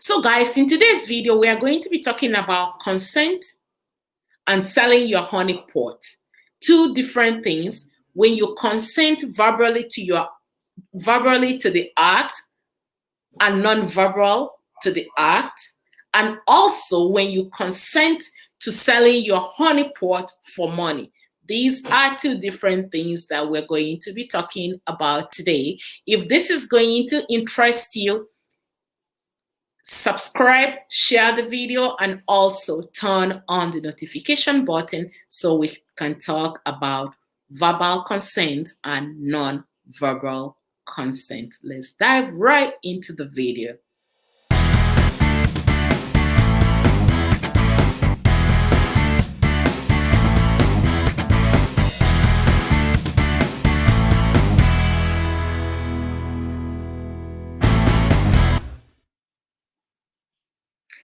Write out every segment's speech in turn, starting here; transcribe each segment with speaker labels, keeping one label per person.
Speaker 1: So guys, in today's video, we are going to be talking about consent and selling your honey pot. Two different things. When you consent verbally to the act and non-verbal to the act, and also when you consent to selling your honey pot for money. These are two different things that we're going to be talking about today. If this is going to interest you, subscribe, share the video, and also turn on the notification button so we can talk about verbal consent and non-verbal consent. Let's dive right into the video.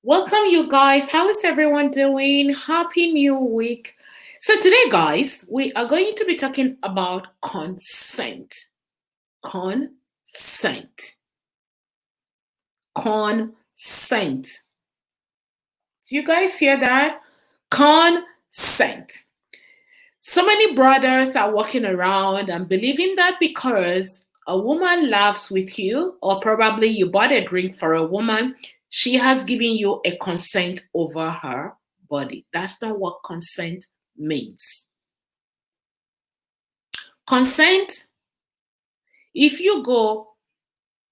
Speaker 1: Welcome, you guys. How is everyone doing? Happy new week. So today, guys, we are going to be talking about consent. Consent. Do you guys hear that? Consent. So many brothers are walking around and believing that because a woman laughs with you, or probably you bought a drink for a woman, she has given you a consent over her body. That's not what consent means. Consent, if you go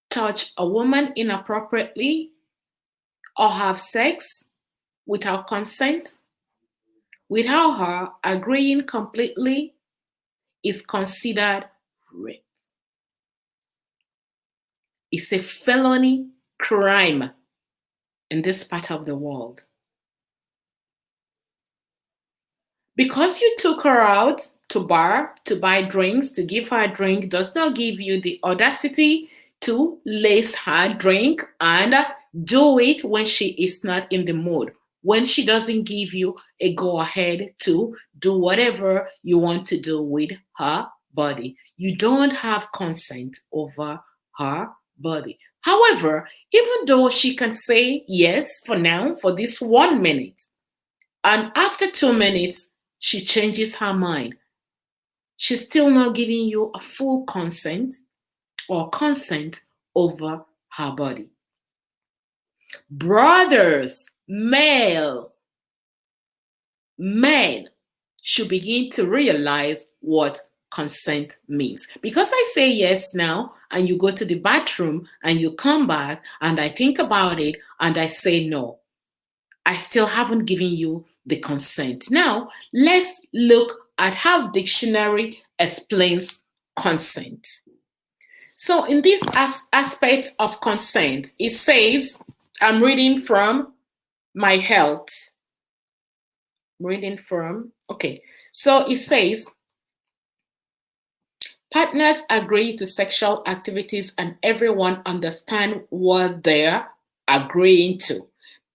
Speaker 1: touch a woman inappropriately or have sex without consent, without her agreeing completely, is considered rape. It's a felony crime in this part of the world. Because you took her out to bar to buy drinks, to give her a drink, does not give you the audacity to lace her drink and do it when she is not in the mood, when she doesn't give you a go ahead to do whatever you want to do with her body. You don't have consent over her body. However, even though she can say yes for now, for this 1 minute, and after 2 minutes, she changes her mind, she's still not giving you a full consent or consent over her body. Brothers, men should begin to realize what consent means. Because I say yes now and you go to the bathroom and you come back and I think about it and I say no, I still haven't given you the consent. Now let's look at how dictionary explains consent. So in this aspect of consent, it says, I'm reading from my health. So it says, partners agree to sexual activities and everyone understand what they're agreeing to.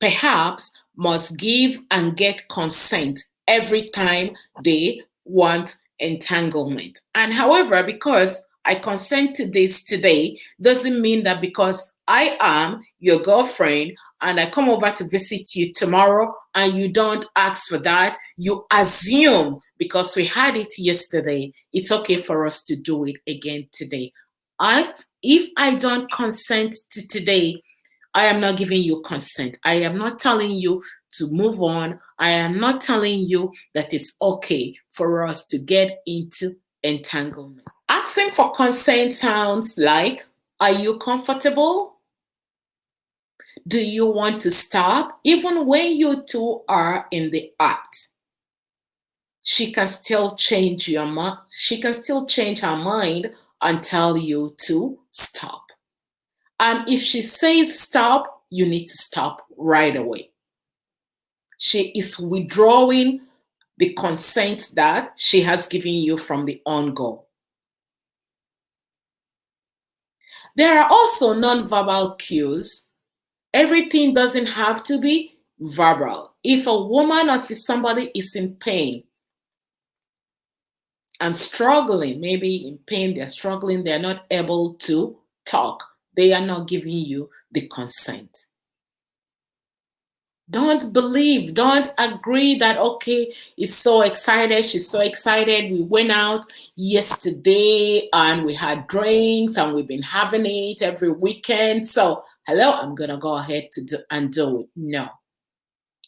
Speaker 1: Perhaps must give and get consent every time they want entanglement. And however, because I consent to this today, doesn't mean that because I am your girlfriend and I come over to visit you tomorrow and you don't ask for that, you assume because we had it yesterday, it's okay for us to do it again today. If I don't consent to today, I am not giving you consent. I am not telling you to move on. I am not telling you that it's okay for us to get into entanglement. Asking for consent sounds like, are you comfortable? Do you want to stop? Even when you two are in the act, she can still change her mind and tell you to stop. And if she says stop, you need to stop right away. She is withdrawing the consent that she has given you from the on-go. There are also non-verbal cues. Everything doesn't have to be verbal. If a woman or if somebody is in pain and struggling, maybe in pain, they're struggling, they're not able to talk, they are not giving you the consent. Don't believe, don't agree that, okay, it's so excited, she's so excited. We went out yesterday and we had drinks and we've been having it every weekend. So, hello, I'm going to go ahead to do it. No,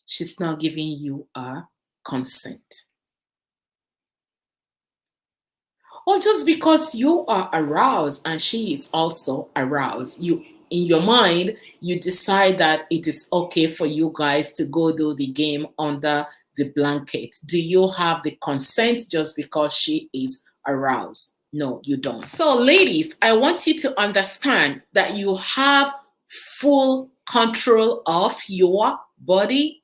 Speaker 1: she's not giving you a consent. Or just because you are aroused and she is also aroused, you in your mind you decide that it is okay for you guys to go do the game under the blanket. Do you have the consent just because she is aroused? No, you don't. So ladies, I want you to understand that you have full control of your body.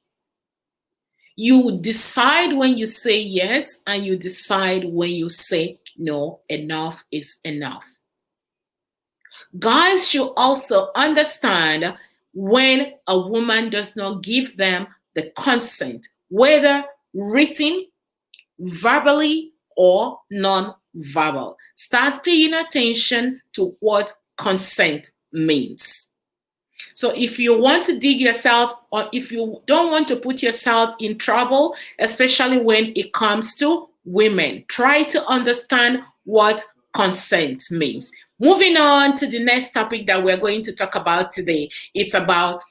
Speaker 1: You decide when you say yes, and you decide when you say no. Enough is enough. Guys should also understand when a woman does not give them the consent, whether written, verbally, or non-verbal. Start paying attention to what consent means. So if you want to dig yourself, or if you don't want to put yourself in trouble, especially when it comes to women, try to understand what consent means. Moving on to the next topic that we're going to talk about today. It's about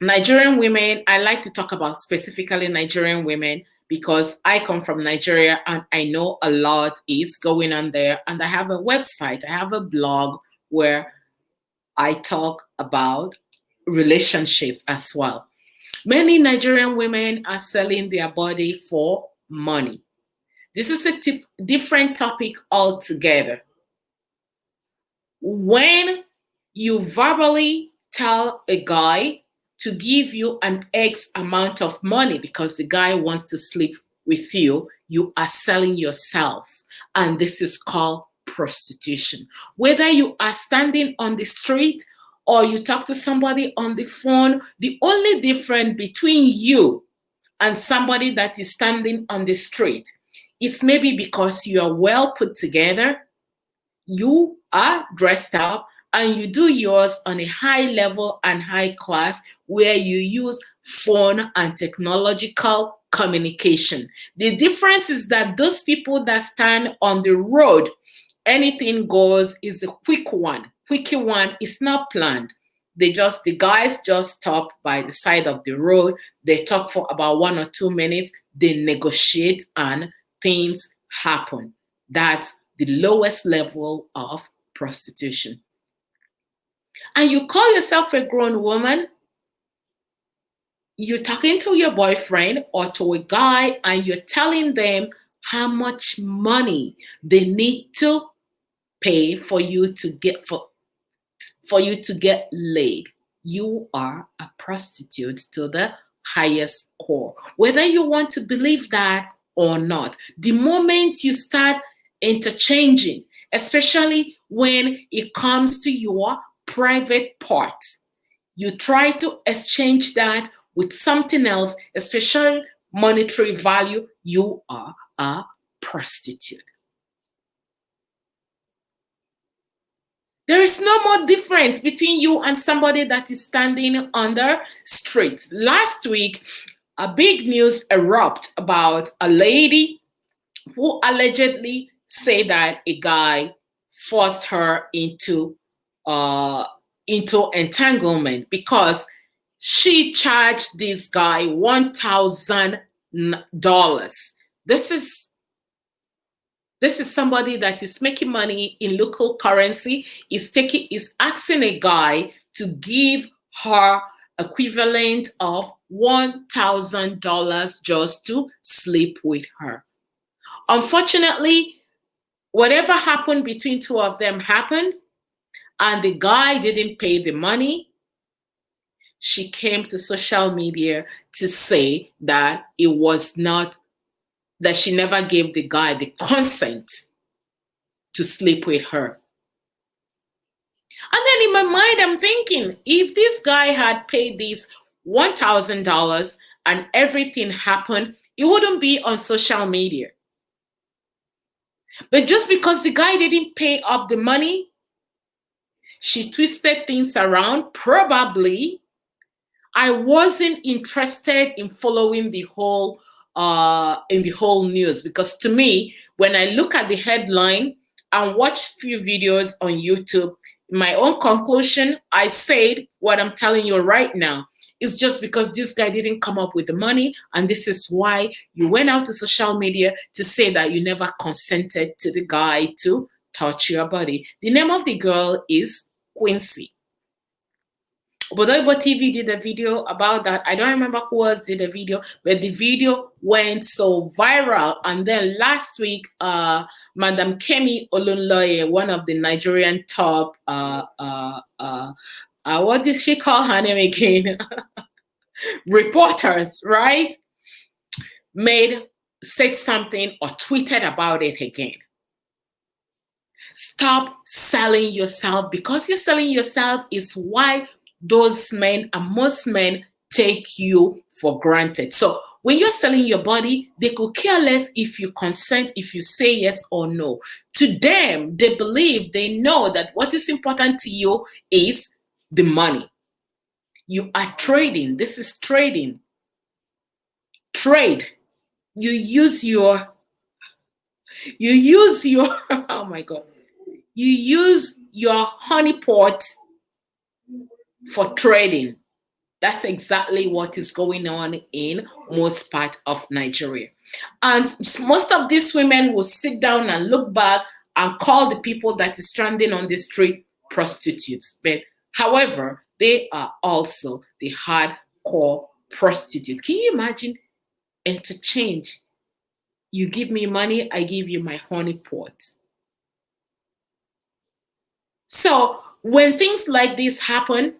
Speaker 1: Nigerian women. I like to talk about specifically Nigerian women because I come from Nigeria and I know a lot is going on there. And I have a website, I have a blog where I talk about relationships as well. Many Nigerian women are selling their body for money. This is a different topic altogether. When you verbally tell a guy to give you an X amount of money because the guy wants to sleep with you, you are selling yourself. And this is called prostitution. Whether you are standing on the street or you talk to somebody on the phone, the only difference between you and somebody that is standing on the street is maybe because you are well put together, you are dressed up, and you do yours on a high level and high class where you use phone and technological communication. The difference is that those people that stand on the road, anything goes, is a quick one. Quickie one is not planned. The guys just stop by the side of the road. They talk for about 1 or 2 minutes. They negotiate and things happen. That's the lowest level of prostitution. And you call yourself a grown woman, you're talking to your boyfriend or to a guy and you're telling them how much money they need to pay for you to get laid. You are a prostitute to the highest core, whether you want to believe that or not. The moment you start interchanging, especially when it comes to your private part, you try to exchange that with something else, especially monetary value, you are a prostitute. There is no more difference between you and somebody that is standing on the street. Last week, a big news erupted about a lady who allegedly said that a guy forced her into entanglement because she charged this guy $1,000. This is somebody that is making money in local currency, is asking a guy to give her equivalent of $1,000 just to sleep with her. Unfortunately, whatever happened between two of them happened, and the guy didn't pay the money. She came to social media to say that that she never gave the guy the consent to sleep with her. And then in my mind, I'm thinking, if this guy had paid this $1,000 and everything happened, it wouldn't be on social media. But just because the guy didn't pay up the money, she twisted things around, probably, I wasn't interested in following the whole news, because to me, when I look at the headline and watch few videos on YouTube, my own conclusion, I said what I'm telling you right now. It's just because this guy didn't come up with the money, and this is why you went out to social media to say that you never consented to the guy to touch your body. The name of the girl is Quincy. Bodoibo TV did a video about that. I don't remember who else did a video, but the video went so viral. And then last week, Madam Kemi Olunloye, one of the Nigerian top, what did she call her name again? Reporters, right? Said something or tweeted about it again. Stop selling yourself. Because you're selling yourself is why those men and most men take you for granted. So when you're selling your body, they could care less if you consent, if you say yes or no. To them, they believe, they know that what is important to you is the money. You are trading. This is trading. Trade. You use your oh my God. You use your honeypot for trading. That's exactly what is going on in most part of Nigeria. And most of these women will sit down and look back and call the people that is stranding on the street prostitutes. But however, they are also the hardcore prostitutes. Can you imagine? Interchange. You give me money, I give you my honeypot. So when things like this happen,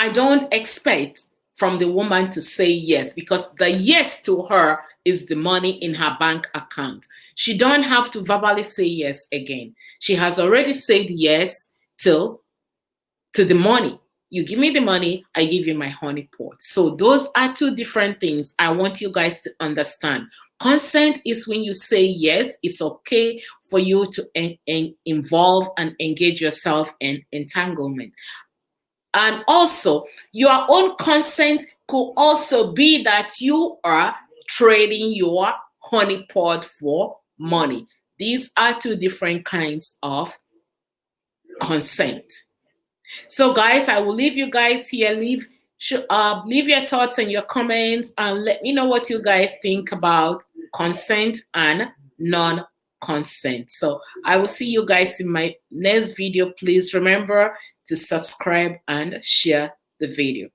Speaker 1: I don't expect from the woman to say yes, because the yes to her is the money in her bank account. She don't have to verbally say yes again. She has already said yes to the money. You give me the money, I give you my honeypot. So those are two different things I want you guys to understand. Consent is when you say yes, it's okay for you to involve and engage yourself in entanglement. And also, your own consent could also be that you are trading your honeypot for money. These are two different kinds of consent. So guys, I will leave you guys here. Leave your thoughts and your comments, and let me know what you guys think about consent and non-consent. So I will see you guys in my next video. Please remember to subscribe and share the video.